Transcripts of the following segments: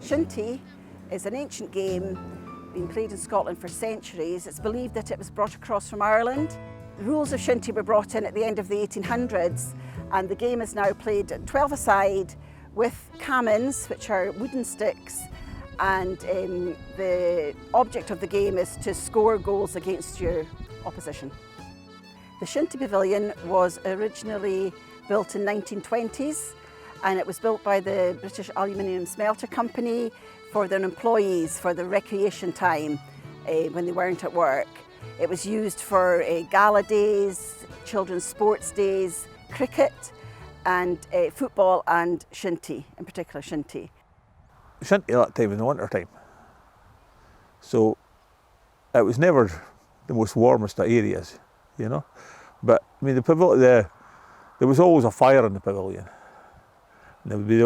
Shinty is an ancient game, been played in Scotland for centuries. It's believed that it was brought across from Ireland. The rules of Shinty were brought in at the end of the 1800s, and the game is now played at 12 a side with cammins, which are wooden sticks, and the object of the game is to score goals against your opposition. The Shinty Pavilion was originally built in 1920s, and it was built by the British Aluminium Smelter Company for their employees for the recreation time when they weren't at work. It was used for gala days, children's sports days, cricket, and football and shinty, in particular shinty. Shinty at that time in the winter time, so it was never the most warmest of areas, you know. But I mean, the pavilion, there was always a fire in the pavilion, and there would be,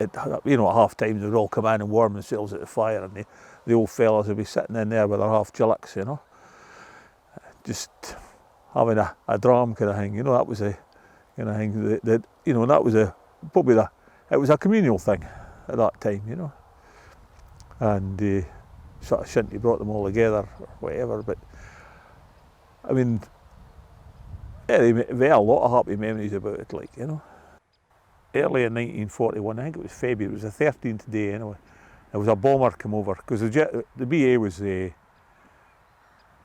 at half time they'd all come in and warm themselves at the fire, and the old fellas would be sitting in there with their half gillicks, you know, just having a dram kind of thing, you know. That was a kind of thing that and that was it was a communal thing at that time, you know. And sort of Shinty brought them all together or whatever. But I mean, yeah, they had a lot of happy memories about it, like, you know. Early in 1941, I think it was February, it was the 13th day anyway, there was a bomber come over, because the BA was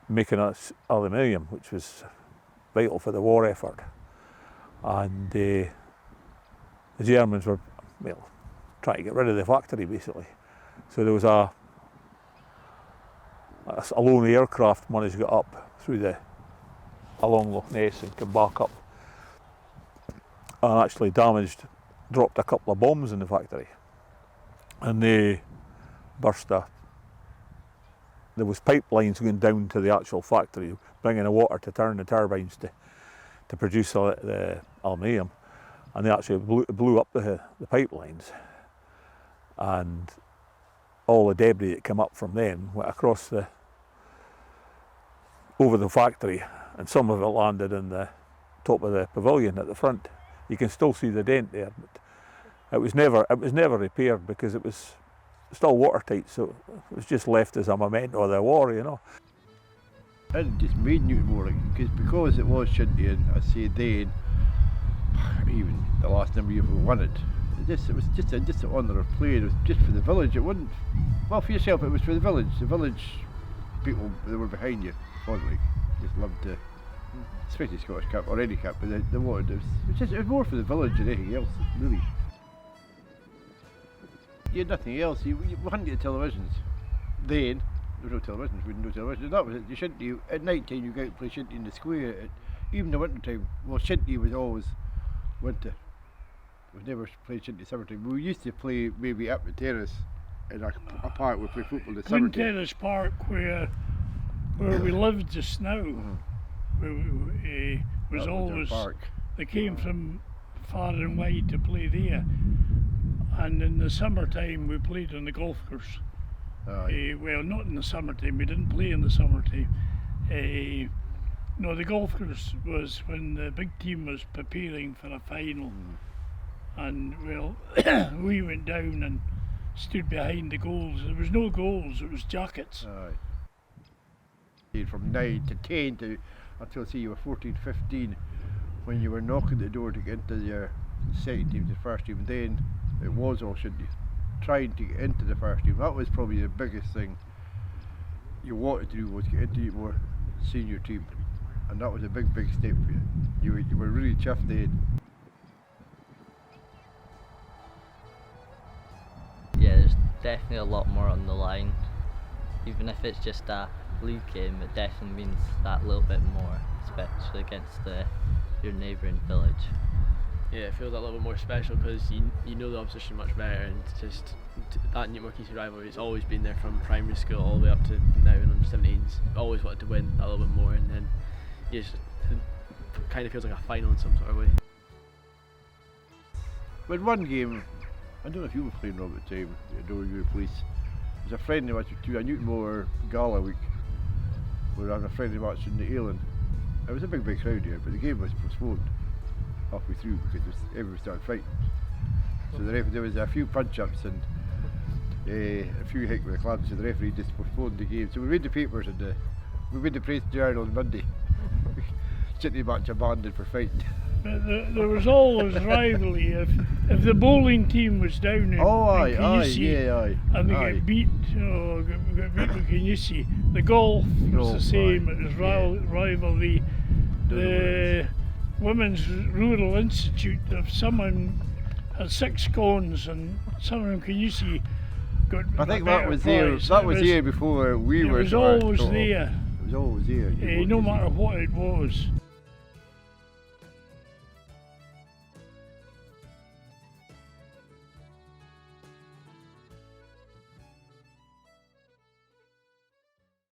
making us aluminium, which was vital for the war effort. And the Germans were, well, trying to get rid of the factory basically. So there was a lone aircraft managed to get up along Loch Ness and come back up, and actually dropped a couple of bombs in the factory, and they burst there was pipelines going down to the actual factory, bringing the water to turn the turbines to produce the aluminium, and they actually blew up the pipelines, and all the debris that came up from them went across over the factory, and some of it landed in the top of the pavilion at the front. You can still see the dent there, but it was never repaired because it was still watertight, so it was just left as a memento of the war, you know. It just made Newtonmore, because it was Shinty, and I say then, even the last number of years we won it. It was just an honour of playing. It was just for the village. It wasn't, well, for yourself, it was for the village. The village people that were behind you, fondly, just loved to, especially Scottish Cup or any cup, but they wanted, it was more for the village than anything else, really. You had nothing else. We hadn't got televisions. Then, there was no televisions, we didn't know television. That was it. You Shinty, at night time you go out and play Shinty in the square. Even the winter time, well, Shinty was always winter. We've never played Shinty summertime. We used to play maybe up the terrace in a park. We play football in the summertime. Terrace Park where we lived just now. Was always park. They came from far and wide to play there, and in the summertime we played on the golf course. Well, not in the summertime. We didn't play in the summertime. No, the golf course was when the big team was preparing for a final. And well, we went down and stood behind the goals. There was no goals, it was jackets. From 9 to 10 until say you were 14, 15, when you were knocking the door to get into your second team, the first team, then it was all Shinty. Trying to get into the first team, that was probably the biggest thing you wanted to do, was get into your senior team. And that was a big step for you. You were really chuffed then. Yeah, there's definitely a lot more on the line. Even if it's just a league game, it definitely means that little bit more, especially against your neighbouring village. Yeah, it feels a little bit more special because you know the opposition much better, and just that Newtonmore rivalry has always been there from primary school all the way up to now in under-17s. Always wanted to win a little bit more, and then it kind of feels like a final in some sort of way. With one game, I don't know if you were playing Rob at the time, I know you were police. There's a friendly match to a Newtonmore Gala week. We were having a friendly match in the Iain. It was a big crowd here, but the game was postponed halfway through because everyone started fighting. So there was a few punch-ups, and a few hit with the clubs, so the referee just postponed the game. So we read the papers and we read the Press Journal on Monday. Shinty match abandoned for fighting. But there was always rivalry. If the bowling team was down in Kingussie and they got beat with Kingussie, the golf was the same. It was rivalry. The Women's Rural Institute, if someone had 6 cones and someone in Kingussie got I think a that was there. prize, That was there before we were. It was always there. It was always there. No matter what it was.